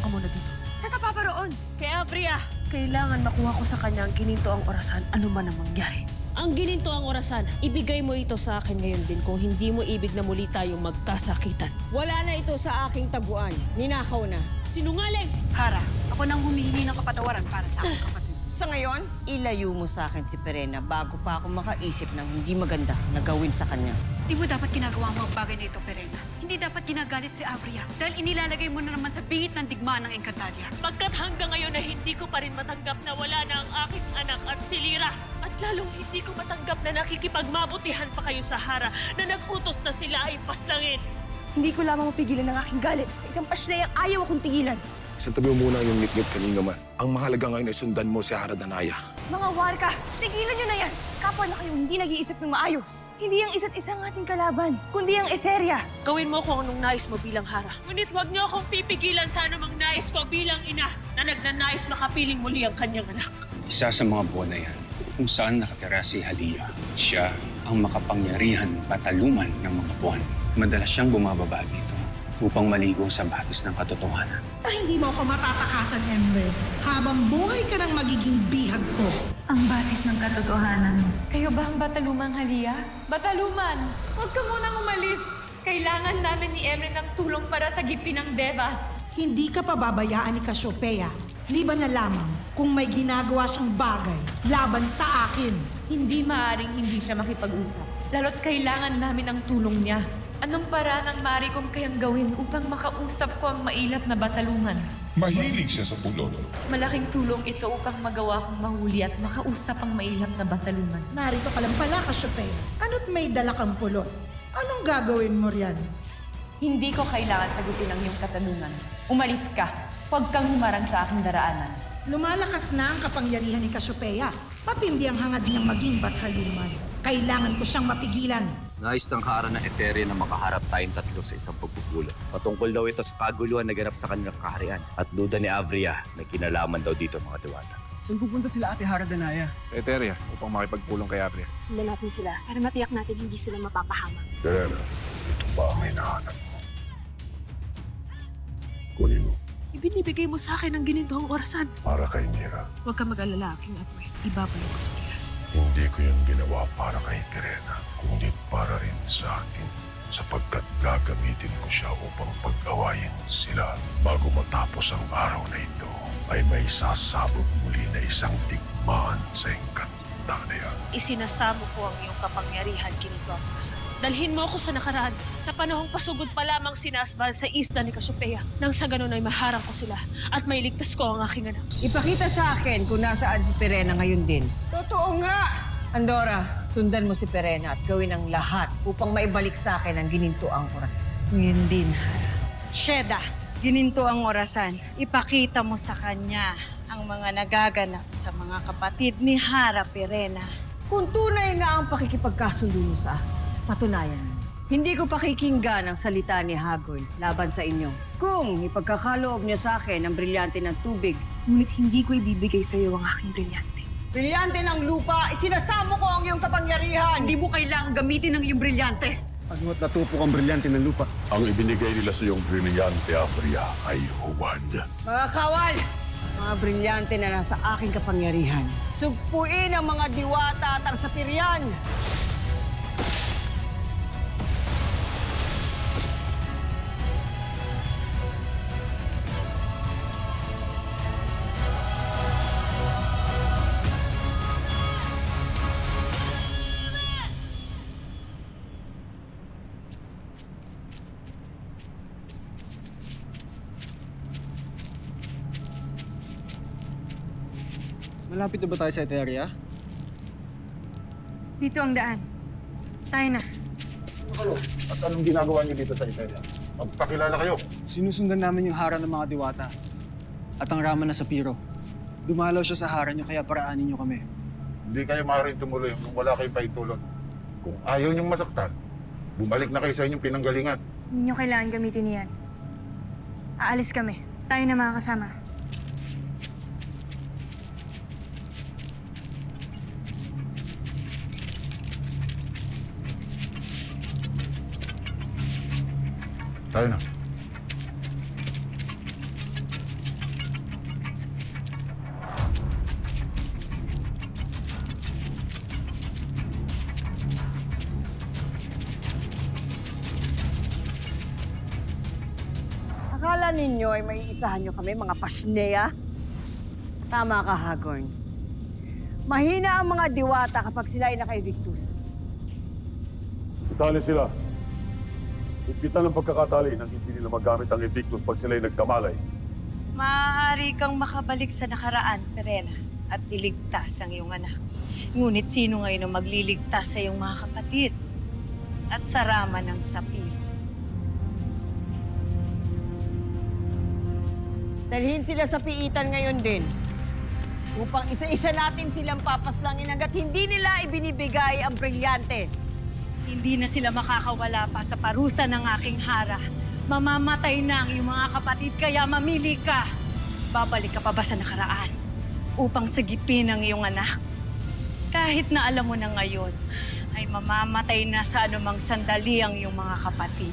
ka muna dito. Saan ka paparoon? Kay Abria! Kailangan makuha ko sa kanya ang gininto ang orasan, ano man ang mangyari. Ang gininto ang orasan, ibigay mo ito sa akin ngayon din kung hindi mo ibig na muli tayong magkasakitan. Wala na ito sa aking taguan. Ninakaw na. Sinungaling! Hara, ako nang humihingi ng kapatawaran para sa aking kapatid. Sa ngayon, ilayo mo sa akin si Perena bago pa ako makaisip ng hindi maganda na gawin sa kanya. Di mo dapat ginagawa ang mga bagay na ito, Perena. Hindi dapat ginagalit si Abria dahil inilalagay mo na naman sa bingit ng digmaan ng Encantadia. Pagkat hanggang ngayon na hindi ko pa rin matanggap na wala na ang aking anak at si Lira. At lalong hindi ko matanggap na nakikipagmabutihan pa kayo sa Hara na nag-utos na sila ay paslangin. Hindi ko lamang mapigilan ang aking galit sa isang pasyayang ayaw akong tigilan. Santabi mo muna yung ngit-ngit kanina man. Ang mahalaga ngayon ay sundan mo si Hara Danaya. Mga warka, tigilan nyo na yan! Kapwa na kayong hindi nag-iisip ng maayos. Hindi ang isa't isang ating kalaban, kundi ang Etheria. Gawin mo kung anong nais mo bilang Hara. Ngunit huwag niyo akong pipigilan sa anumang nais ko bilang ina na nagnanais makapiling muli ang kanyang anak. Isa sa mga buwan na yan, kung saan nakatira si Halia, siya ang makapangyarihan pataluman ng mga buwan. Madalas siyang bumababa dito upang maligo sa batos ng katotohanan. Hindi mo ako matatakasan, Ember. Habang buhay ka nang magiging bihag ko. Ang batis ng katotohanan. Kayo ba ang Batalumang Halia? Bataluman! Huwag ka munang umalis! Kailangan namin ni Emre ng tulong para sa gipi ng Devas. Hindi ka pababayaan ni Cassiopeia. Liban na lamang kung may ginagawa siyang bagay laban sa akin. Hindi maaaring hindi siya makipag-usap. Lalo't kailangan namin ang tulong niya. Anong paraan ang maaari kong kayang gawin upang makausap ko ang mailap na Bataluman? Mahilig siya sa pulot. Malaking tulong ito upang magawa kong mahuli at makausap ang mailap na Bataluman. Narito ka lang pala, Cassiopeia. Ano't may dala kang pulot? Anong gagawin mo riyan? Hindi ko kailangan sagutin ang iyong katanungan. Umalis ka. Huwag kang humarang sa aking daraanan. Lumalakas na ang kapangyarihan ni Cassiopeia. Patindi ang hangad niyang maging Bataluman. Kailangan ko siyang mapigilan. Nais ng Hara na Etheria na makaharap tayong tatlo sa isang pagpupulong. Patungkol daw ito sa kaguluhan na ganap sa kanilang kaharian at duda ni Abria na kinalaman daw dito mga diwata. Saan pupunta sila Ate Hara Danaya? Sa Etheria, upang makipagpulong kay Abria. Sundan natin sila para matiyak natin hindi sila mapapahamak. Perena, ito ba ang hinahanap mo? Kunin mo Ibinibigay mo sa akin ang gininto ang orasan. para kay Mira. Huwag ka mag-alala, aking apoy. Ibabalik ko sa Gilas. Hindi ko yun ginawa para kay Perena, kundi para rin sa akin. Sapagkat gagamitin ko siya upang pag-awayin sila. Bago matapos ang araw na ito, ay may sasabog muli na isang digmaan sa Encantadia. Isinasamo ko ang iyong kapangyarihan, ginito ang orasan. Dalhin mo ako sa nakaraan. Sa panahong pasugod pa lamang sinasbal sa isla ni Cassiopeia. Nang sa ganun ay maharang ko sila at mailigtas ko ang aking anak. Ipakita sa akin kung nasaan si Perena ngayon din. Totoo nga! Andorra, sundan mo si Perena at gawin ang lahat upang maibalik sa akin ang gininto ang orasan. Ngayon din, Hara. Sheda, gininto ang orasan. Ipakita mo sa kanya ang mga nagaganap sa mga kapatid ni Hara Perena. Kung tunay nga ang pakikipagkasundo mo sa akin, patunayan. Hindi ko pakikinggan ang salita ni Hagoy laban sa inyo. Kung ipagkakaloob niya sa akin ang brilyante ng tubig, Ngunit hindi ko ibibigay sa iyo ang aking brilyante. brilyante ng lupa, isinasamo ko ang iyong kapangyarihan! Hindi mo kailangang gamitin ang iyong brilyante. Pagmu't natupok ang brilyante ng lupa. Ang ibinigay nila sa iyong brilyante, Abria, ay huwad. Mga kawal! Mga brilyante na nasa aking kapangyarihan. Sugpuin ang mga diwata at ang sapiryan! Malapit na ba tayo sa Etheria? Dito ang daan. Tayo na. At anong ginagawa niyo dito sa Etheria? Magpakilala kayo. Sinusundan namin yung Hara ng mga diwata. At ang Rama na Sapiro. Dumalaw siya sa Hara niyo kaya paraanin niyo kami. Hindi kayo maaaring tumuloy kung wala kayong paitulot. Kung ayaw niyong masaktan, bumalik na kayo sa inyong pinanggalingan. Hindi nyo kailangan gamitin niyan. Aalis kami. Tayo na mga kasama. Tayo na. Akala ninyo ay may isahan nyo kami, mga pasneya? Tama ka, Hagorn. Mahina ang mga diwata kapag sila ay naka-evictus. Itali sila. Higpitan ang pagkakatali nang hindi nila magamit ang evictus pag sila'y nagkamalay. Maaari kang makabalik sa nakaraan, Perena, at iligtas ang iyong anak. Ngunit sino ngayon ang magliligtas sa iyong mga kapatid at sa rama ng sapir? Dalhin sila sa piitan ngayon din upang isa-isa natin silang papaslangin hanggat hindi nila ibinibigay ang brilyante. Hindi na sila makakawala pa sa parusa ng aking hara. Mamamatay na ang iyong mga kapatid, kaya mamili ka. Babalik ka pa ba sa nakaraan upang sagipin ang iyong anak? Kahit na alam mo na ngayon, ay mamamatay na sa anumang sandali ang iyong mga kapatid.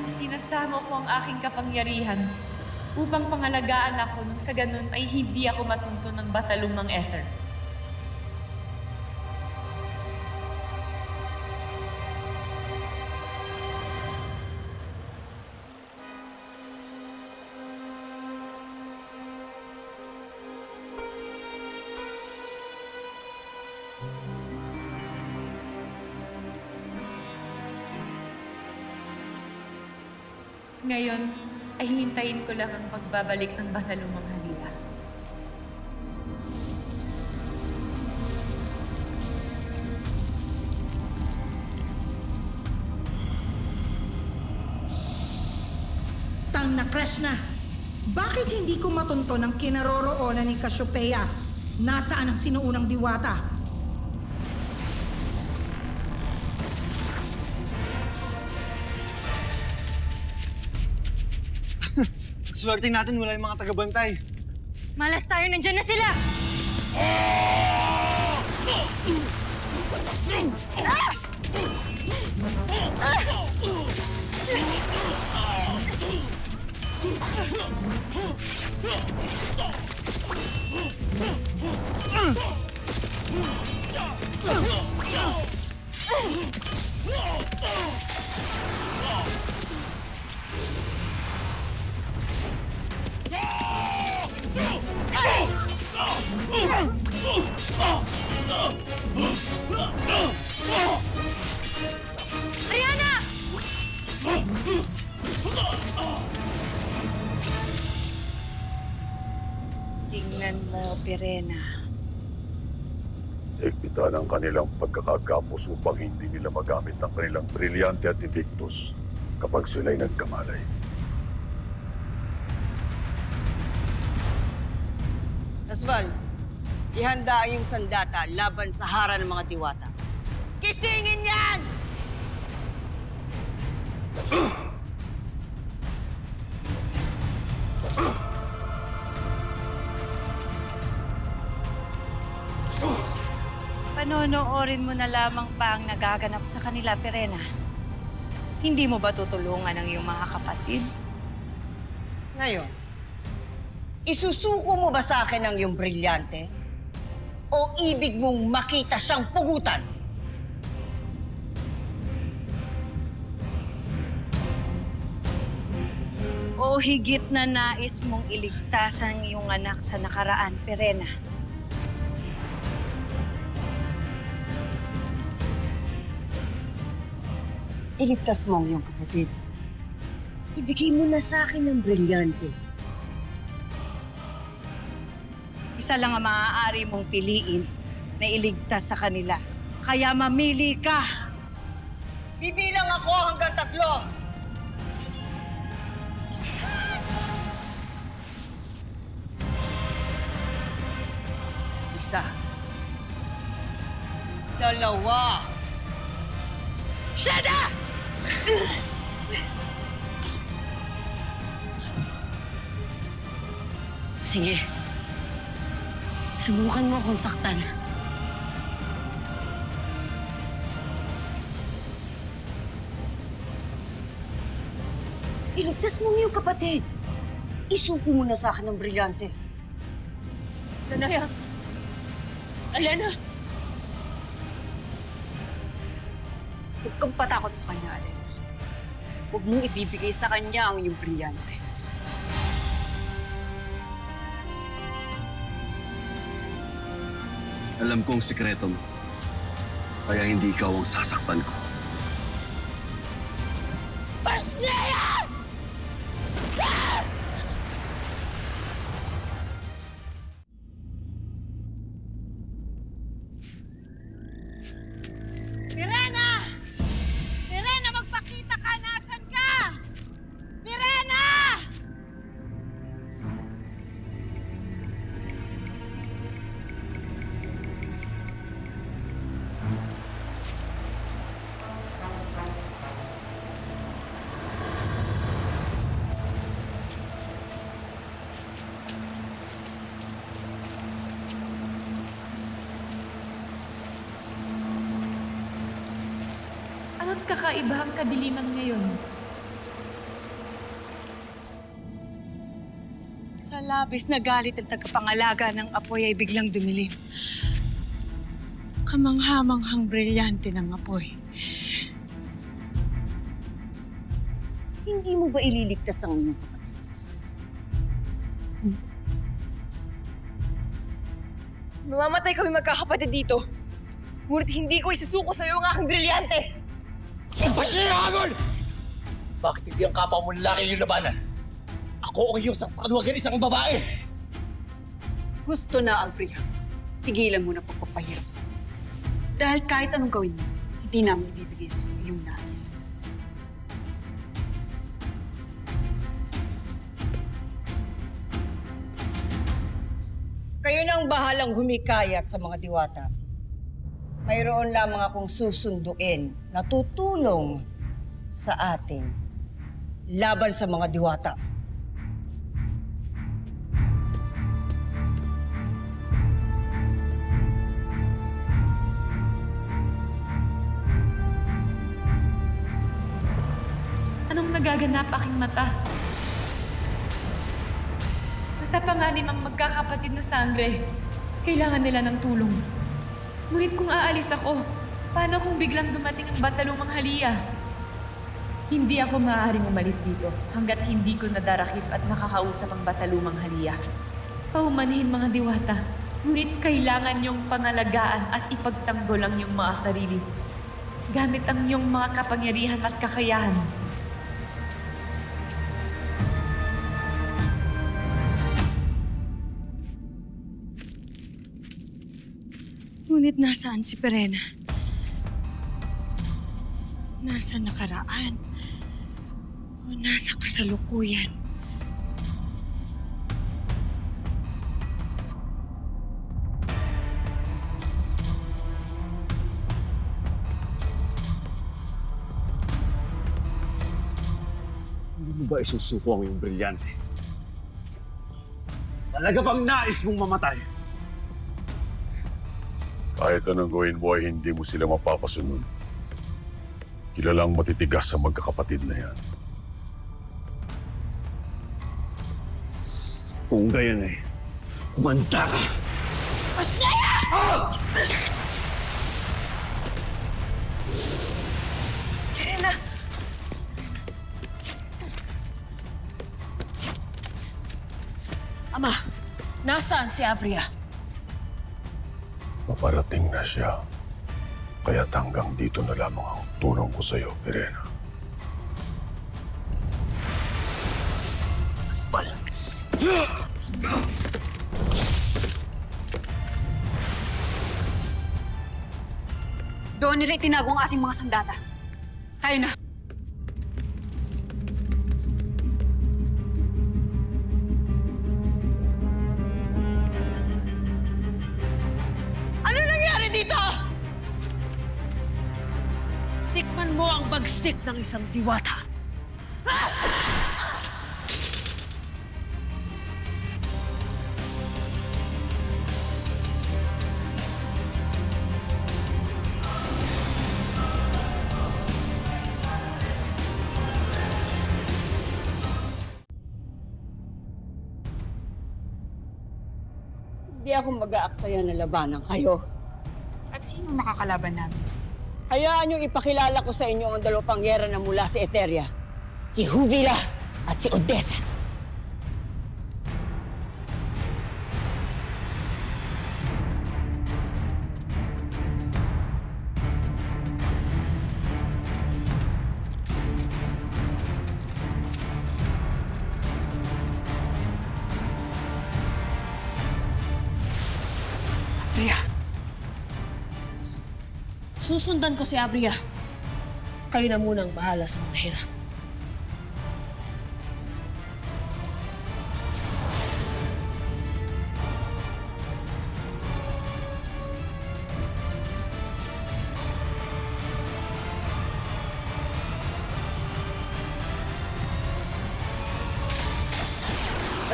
Sinasama ko ang aking kapangyarihan upang pangalagaan ako nang sa ganun ay hindi ako matunto ng batalumang ether. Ngayon, ay hintayin ko lang ang pagbabalik ng batalumang halila. Tang na crash na. Bakit hindi ko matunto ng kinaroroonan ni Cassiopeia? Nasaan ang sinuunang diwata? Swerte natin, wala yung mga tagabantay. Malas tayo, nandyan na sila! Ariana! Tingnan mo, Perena. Higpitan ang kanilang pagkakagapos upang hindi nila magamit ang kanilang brilyante at evictus kapag sila'y nagkamalay. Asval, ihanda ang iyong sandata laban sa hara ng mga diwata. Kisingin yan! Panonoorin mo na lamang ba ang nagaganap sa kanila, Perena? Hindi mo ba tutulungan ang iyong mga kapatid? Ngayon, isusuko mo ba sa akin ang iyong brilyante? O ibig mong makita siyang pugutan? O higit na nais mong iligtas ang iyong anak sa nakaraan, Perena? Iligtas mo ang iyong kapatid. Ibigay mo na sa akin ang brilyante. Isa lang ang maaari mong piliin na iligtas sa kanila. Kaya mamili ka! Bibilang ako hanggang 3. Isa. 2. Sheda! Sige. Subukan mo akong saktan. Iligtas mo yung kapatid. Isuko mo na sa akin ng brilyante. Nanaya! Elena! Huwag kang patakot sa kanya, Alena. Huwag mong ibibigay sa kanya ang iyong brilyante. Alam kong sikreto mo. Kaya hindi ikaw ang sasaktan ko. Pasneya! Pirena! Pirena, magpakita ka! Nasaan ka? Pirena! Ano't kakaibahang kadiliman ngayon? Sa labis na galit ng tagapangalaga ng apoy ay biglang dumilim. Kamanghamanghang brilyante ng apoy. Hindi mo ba ililigtas ang iyong kapatid? Mamamatay kami magkakapatid dito. Ngunit hindi ko isusuko sa'yo ang aking brilyante. Pasneya, Hagol! Bakit hindi ang kapwa mo lalaki yung labanan? Ako ang iyong sakpanuwagan isang babae! Gusto na, Alfria. Tigilan mo na pagpapahirap sa amin. Dahil kahit anong gawin mo, hindi namin ibibigay sa iyo yung nais. Kayo na ang bahalang humikayat sa mga diwata. Mayroon lamang akong susunduin na tutulong sa atin laban sa mga diwata. Anong nagaganap aking mata? Nasa panganib ang magkakapatid na sangre. Kailangan nila ng tulong. Ngunit kung aalis ako, paano kung biglang dumating ang Batalumang Halia? Hindi ako maaaring umalis dito hanggat hindi ko nadarakip at nakakausap ang Batalumang Halia. Paumanhin mga diwata, ngunit kailangan niyong pangalagaan at ipagtanggol ang iyong mga sarili. Gamit ang iyong mga kapangyarihan at kakayahan. Ngunit nasaan si Pirena? Nasa nakaraan? O nasa kasalukuyan? Hindi mo ba isusuko ang iyong brilyante? Talaga bang nais mong mamatay? Kahit anong gawin mo ay hindi mo sila mapapasunod. Kilalang matitigas sa magkakapatid na yan. Kung gayon ay, kumanta ka! Pasneya! Pirena! Ama, nasaan si Avria? Paparating na siya. Kaya't hanggang dito na lamang ang tulong ko sa'yo, Pirena. Aspal! Doon nila itinago ang ating mga sandata. Kayo na. Ano nangyari dito? Tikman mo ang bagsik ng isang diwata. Hindi ako mag-aaksaya na labanan kayo. At sino makakalaban namin? Hayaan niyong ipakilala ko sa inyo ang dalawang pangyera na mula sa Etheria. Si Juvila at si Odessa. Avria. Susundan ko si Avria. Kayo na munang bahala sa mga hira.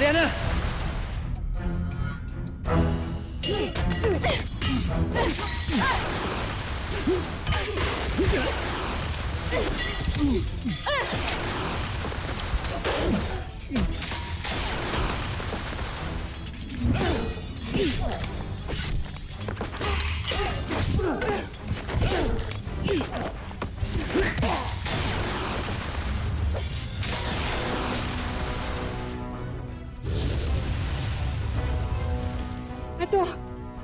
Ariana! Eto,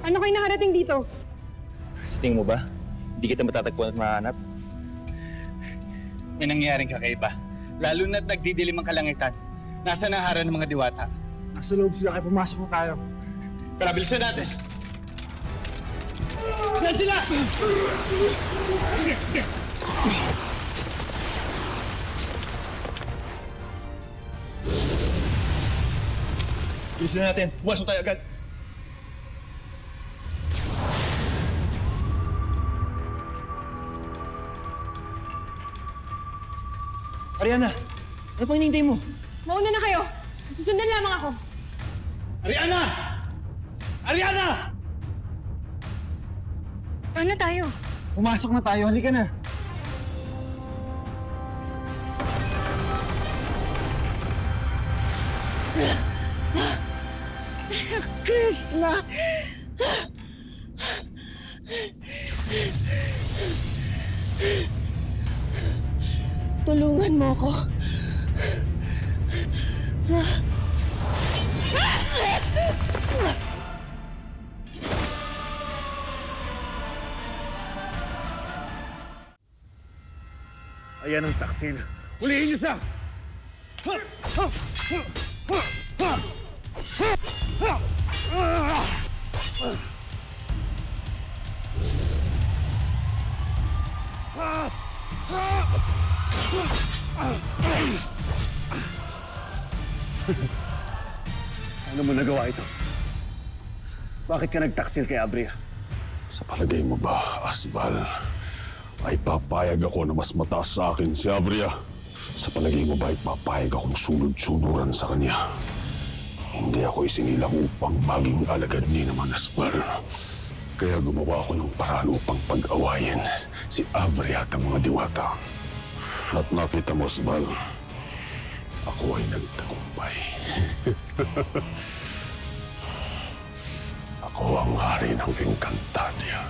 ano kayo nakarating dito? Sa tingin mo ba? Hindi kita matatagpuan at mahanap? May nangyayaring kakaiba. Lalo na't nagdidilim ang kalangitan. Nasa na hara ng mga diwata? Nasa loob sila kaya pumasok na tayo. Tara, bilisan natin! Yan sila! Bilisan natin! Pumasok tayo agad! Ariana! Ano pang hinihintay mo? Mauna na kayo. Susundan lamang ako. Ariana! Ariana! Ano tayo? Pumasok na tayo, halika na. Krishna! Tulungan mo ako. Ayan ang taksil. Hulihin niyo siya! Ano mo nagawa ito? Bakit ka nagtaksil kay Avria? Sa palagay mo ba, Asval, ay papayag ako na mas mataas sa akin si Avria? Sa palagay mo ba ay papayag akong sunod-sunuran sa kanya? Hindi ako isinilang upang maging alagad ni naman, Asval. Kaya gumawa ako ng paraan upang pag-awayin si Avria at ang mga diwata. At nakita mo, Asval, ako ay nagtagumpay. Ako ang hari ng Encantadia.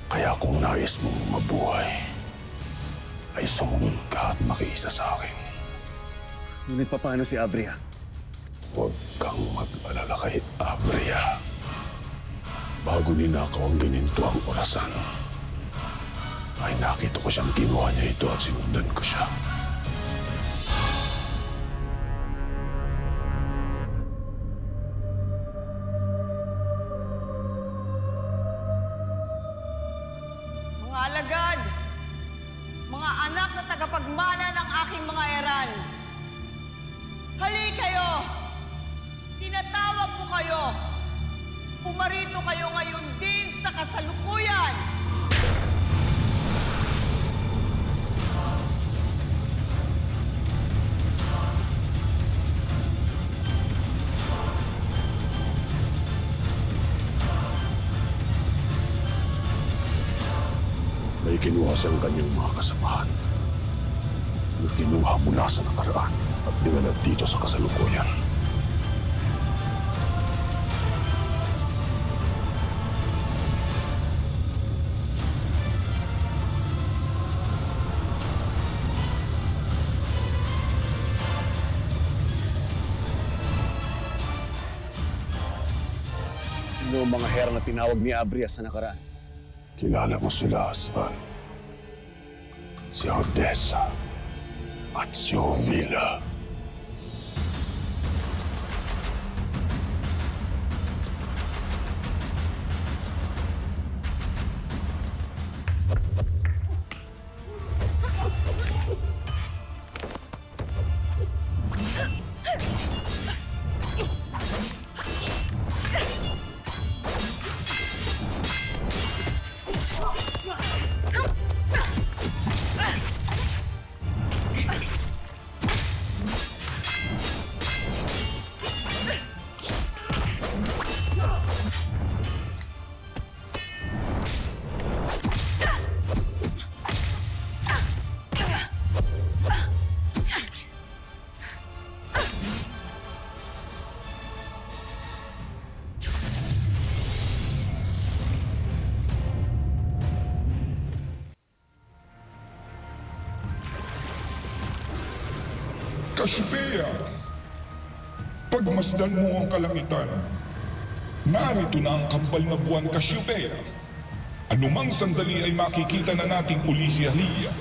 Kaya kung nais mong mabuhay, ay sumunod ka at makiisa sa akin. Ngunit paano si Avria? Huwag kang mag-alala kay Avria. Bago ninakaw ang gininto ang orasan, ay nakita ko siyang kinuha niya ito at sinundan ko siya. Mga alagad, mga anak na tagapagmana ng aking mga eran. Hali kayo! Tinatawag ko kayo. Pumarito kayo ngayon din sa kasalukuyan. May kinuha siyang kanyang mga kasamahan. May kinuha mula sa nakaraan at dinala dito sa kasalukuyan. Sino ang mga hera na tinawag ni Abria sa nakaraan? Kilala mo sila, Aslan. Si Odessa at si Ovila. Cassiopeia, pagmasdan mo ang kalangitan. Narito na ang kambal na buwan, Cassiopeia. Anumang sandali ay makikita na nating uli si Halia.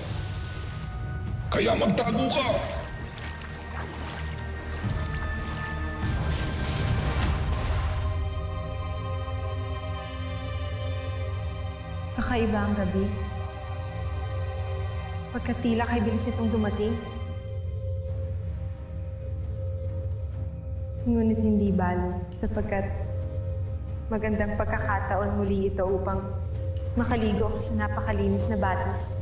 Kaya magtago ka! Kakaiba ang gabi. Pagkatila kay bilis itong dumating. Ngunit hindi balo sapagkat magandang pagkakataon muli ito upang makaligo ako sa napakalinis na batis.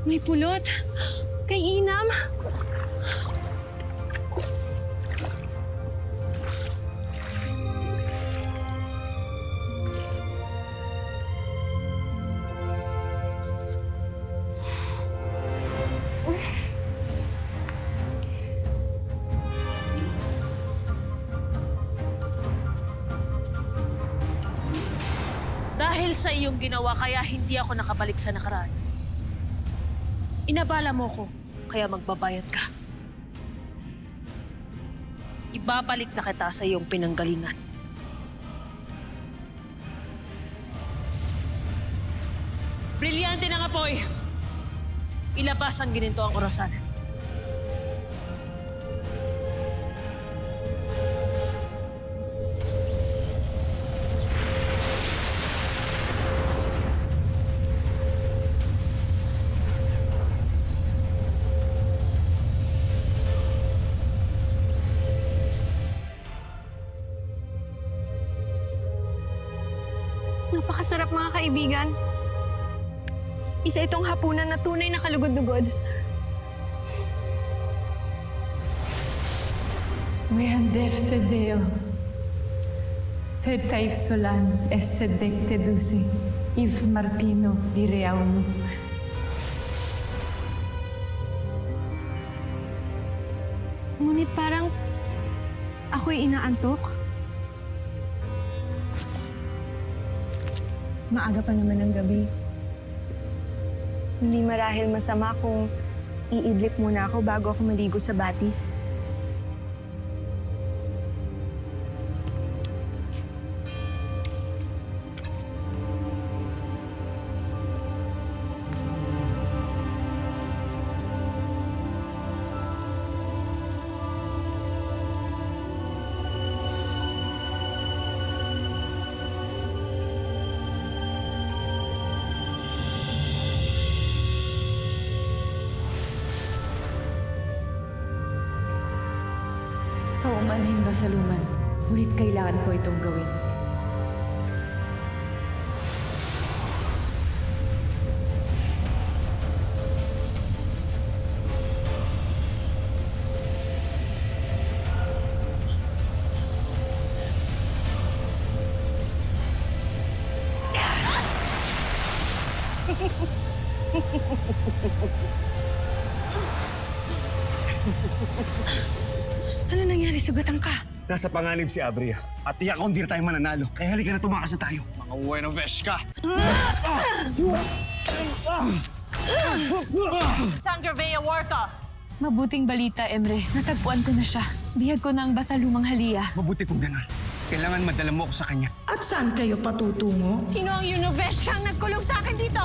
May pulot! Kay Inam! Dahil sa iyong ginawa, kaya hindi ako nakabalik sa nakaraan. Inabala mo ko, kaya magbabayad ka. Ibabalik na kita sa iyong pinanggalingan. Brilyante ng apoy! Ilabas ang gininto ang orasan. Napakasarap mga kaibigan. Isa itong hapunan na tunay na kalugod-lugod. Weandef te Deo. Te taif solan esse dec te duce. Iv marpino vireauno. Ngunit parang ako'y inaantok. Maaga pa naman ang gabi. Hindi marahil masama kung iidlip muna ako bago ako maligo sa batis. Kaumanhin ba sa luman? Ngunit kailangan ko itong gawin. Ano nangyari? Sugatan ka? Nasa panganib si Abria. At tiyak kung di na tayo mananalo. Kaya halika na tumakas na tayo. Mga Buenovesh ka! Sangre Warka! Mabuting balita, Emre. Natagpuan ko na siya. Bihag ko na ang Batalumang Halia. Mabuti kung ganun. Kailangan madala mo ako sa kanya. At saan kayo patutungo? Sino ang Univesh kang nagkulong sa akin dito?